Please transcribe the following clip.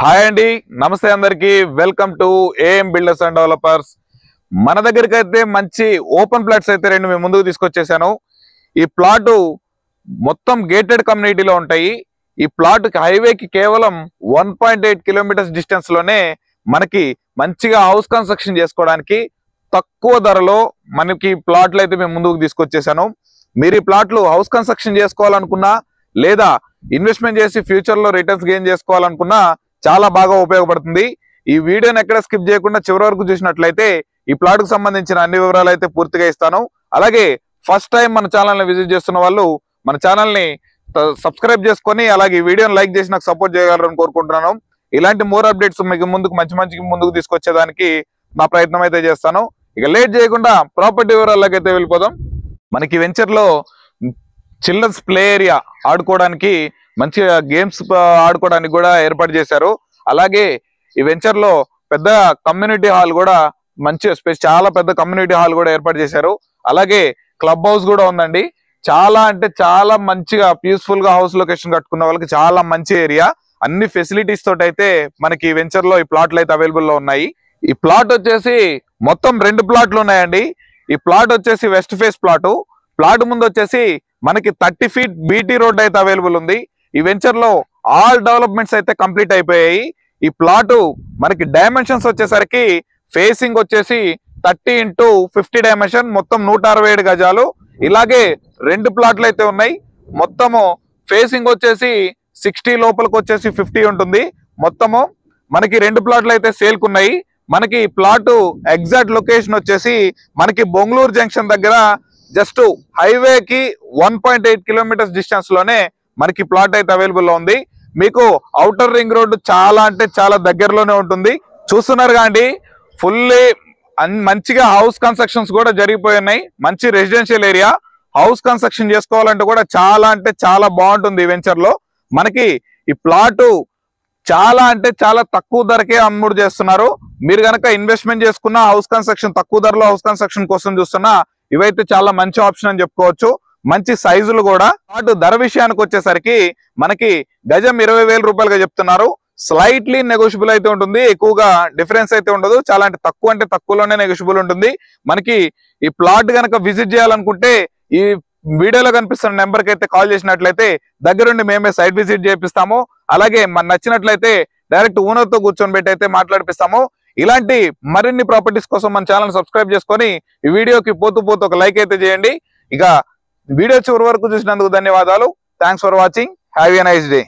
Hi అండి, నమస్తే అందరికి. Welcome to AM builders and developers. మన దగ్గరికి అయితే మంచి ఓపెన్ ప్లాట్స్ అయితే రెండు మేము ముందుకు తీసుకొచ్చేసాను. ఈ ప్లాట్ మొత్తం గేటెడ్ కమ్యూనిటీలో ఉంటాయి. ఈ ప్లాట్ హైవేకి కేవలం 1.8 కిలోమీటర్స్ డిస్టెన్స్ లోనే మనకి మంచిగా హౌస్ కన్స్ట్రక్షన్ చేసుకోవడానికి తక్కువ ధరలో మనకి ప్లాట్లు అయితే మేము ముందుకు తీసుకొచ్చేసాను. మీరు ఈ ప్లాట్లు హౌస్ కన్స్ట్రక్షన్ చేసుకోవాలనుకున్నా లేదా ఇన్వెస్ట్మెంట్ చేసి ఫ్యూచర్ లో రిటర్న్స్ గెయిన్ చేసుకోవాలనుకున్నా చాలా బాగా ఉపయోగపడుతుంది. ఈ వీడియోని ఎక్కడ స్కిప్ చేయకుండా చివరి వరకు చూసినట్లయితే ఈ ప్లాట్ కు సంబంధించిన అన్ని వివరాలు అయితే పూర్తిగా ఇస్తాను. అలాగే ఫస్ట్ టైం మన ఛానల్ ని విజిట్ చేస్తున్న వాళ్ళు మన ఛానల్ ని సబ్స్క్రైబ్ చేసుకొని అలాగే ఈ వీడియోని లైక్ చేసి నాకు సపోర్ట్ చేయగలరని కోరుకుంటున్నాను. ఇలాంటి మోర్ అప్డేట్స్ మీకు మంచి ముందుకు తీసుకొచ్చేదానికి నా ప్రయత్నం అయితే చేస్తాను. ఇక లేట్ చేయకుండా ప్రాపర్టీ వివరాల్లోకి అయితే వెళ్ళిపోదాం. మనకి వెంచర్ లో చిల్డ్రన్స్ ప్లే ఏరియా ఆడుకోవడానికి మంచిగా గేమ్స్ ఆడుకోవడానికి కూడా ఏర్పాటు చేశారు. అలాగే ఈ వెంచర్ లో పెద్ద కమ్యూనిటీ హాల్ కూడా చాలా పెద్ద కమ్యూనిటీ హాల్ కూడా ఏర్పాటు చేశారు. అలాగే క్లబ్ హౌస్ కూడా ఉందండి. చాలా అంటే చాలా మంచిగా పీస్ఫుల్ గా హౌస్ లొకేషన్ కట్టుకున్న వాళ్ళకి చాలా మంచి ఏరియా. అన్ని ఫెసిలిటీస్ తోటి అయితే మనకి వెంచర్ లో ఈ ప్లాట్లు అయితే అవైలబుల్ లో ఉన్నాయి. ఈ ప్లాట్ వచ్చేసి మొత్తం 2 ప్లాట్లు ఉన్నాయండి. ఈ ప్లాట్ వచ్చేసి వెస్ట్ ఫేస్ ప్లాట్ ముందు వచ్చేసి మనకి 30 feet బీటీ రోడ్ అయితే అవైలబుల్ ఉంది. ఈ వెంచర్ లో ఆల్ డెవలప్మెంట్స్ అయితే కంప్లీట్ అయిపోయాయి. ఈ ప్లాట్ మనకి డైమెన్షన్స్ వచ్చేసరికి ఫేసింగ్ వచ్చేసి 30x50 డైమెన్షన్, మొత్తం 167 గజాలు. ఇలాగే 2 ప్లాట్లు అయితే ఉన్నాయి. మొత్తము ఫేసింగ్ వచ్చేసి 60, లోపలికి వచ్చేసి 50 ఉంటుంది. మొత్తము మనకి 2 ప్లాట్లు అయితే సేల్కు ఉన్నాయి. మనకి ప్లాట్ ఎగ్జాక్ట్ లొకేషన్ వచ్చేసి మనకి బొంగళూరు జంక్షన్ దగ్గర జస్ట్ హైవేకి 1.8 కిలోమీటర్స్ డిస్టెన్స్ లోనే మనకి ప్లాట్ అయితే అవైలబుల్ లో ఉంది. మీకు ఔటర్ రింగ్ రోడ్ చాలా అంటే చాలా దగ్గరలోనే ఉంటుంది. చూస్తున్నారు కాండి, ఫుల్లీ మంచిగా హౌస్ కన్స్ట్రక్షన్స్ కూడా జరిగిపోయినాయి. మంచి రెసిడెన్షియల్ ఏరియా. హౌస్ కన్స్ట్రక్షన్ చేసుకోవాలంటే కూడా చాలా అంటే చాలా బాగుంటుంది. ఈ వెంచర్ లో మనకి ఈ ప్లాట్ చాలా అంటే చాలా తక్కువ ధరకే అమ్ముడు చేస్తున్నారు. మీరు కనుక ఇన్వెస్ట్మెంట్ చేసుకున్న హౌస్ కన్స్ట్రక్షన్ తక్కువ ధరలో హౌస్ కన్స్ట్రక్షన్ కోసం చూస్తున్నా ఇవైతే చాలా మంచి ఆప్షన్ అని చెప్పుకోవచ్చు. మంచి సైజులు కూడా. అటు ధర విషయానికి వచ్చేసరికి మనకి గజం 20,000 రూపాయలుగా చెప్తున్నారు. స్లైట్లీ నెగోషియబుల్ అయితే ఉంటుంది. ఎక్కువగా డిఫరెన్స్ అయితే ఉండదు. చాలా అంటే తక్కువలోనే నెగోషియబుల్ ఉంటుంది. మనకి ఈ ప్లాట్ కనుక విజిట్ చేయాలనుకుంటే ఈ వీడియోలో కనిపిస్తున్న నెంబర్ కి అయితే కాల్ చేసినట్లయితే దగ్గరుండి మేమే సైట్ విజిట్ చేపిస్తాము. అలాగే మన నచ్చినట్లయితే డైరెక్ట్ ఓనర్ తో కూర్చొని పెట్టి అయితే మాట్లాడిపిస్తాము. ఇలాంటి మరిన్ని ప్రాపర్టీస్ కోసం మన ఛానల్ సబ్స్క్రైబ్ చేసుకొని ఈ వీడియోకి పోతూ ఒక లైక్ అయితే చేయండి. ఇక వీడియో చివరి వరకు చూసినందుకు ధన్యవాదాలు. Thanks for watching. Have a nice day.